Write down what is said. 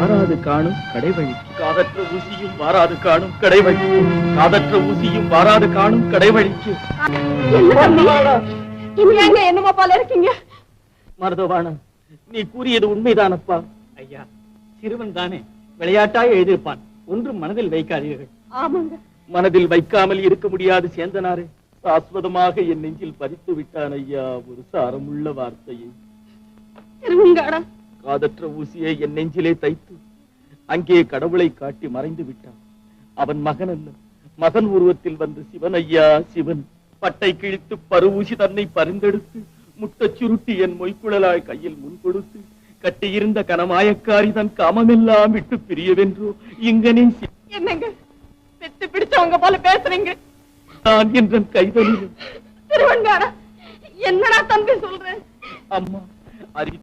வாராது காணும் கடைவழி. காதற்ற ஊசியும் வாராது காணும் கடைவழி. காதற்ற ஊசியும் வாராது காணும் கடைவழிக்கு. என்னமா போல இருக்கீங்க? மருதவாணா, நீ கூறியது உண்மைதானப்பா. ஐயா, சிறுவன் தானே, விளையாட்டாக எழுதியிருப்பான். ஒன்றும் மனதில் வைக்காதீர்கள். ஆமாங்க. மனதில் வைக்காமல் இருக்க முடியாது சேந்தனாரே. சாஸ்வதமாக என் நெஞ்சில் பதித்து விட்டான் ஐயா ஒரு சாரமுள்ள வார்த்தையை. காதற்ற ஊசியை என் நெஞ்சிலே தைத்து அங்கே கடவுளை காட்டி மறைந்து விட்டான். அவன் மகன் அல்ல, மகன் உருவத்தில் வந்து சிவன் ஐயா சிவன். பட்டை கிழித்து பருவூசி தன்னை பரிந்தெடுத்து முட்டச் சுருட்டி என் மொய்க்குழலாய் கையில் முன் கொடுத்து கட்டியிருந்த கனமாயக்காரி தன் காமமெல்லாம் விட்டு பிரியவென்றோ இங்கனே. என்னங்க பெத்து பிடிச்சவங்க போல பேசுறீங்க? நான் என்ற கைதொழில் என்னடா தம்பி சொல்றேன்? அம்மா அறிவி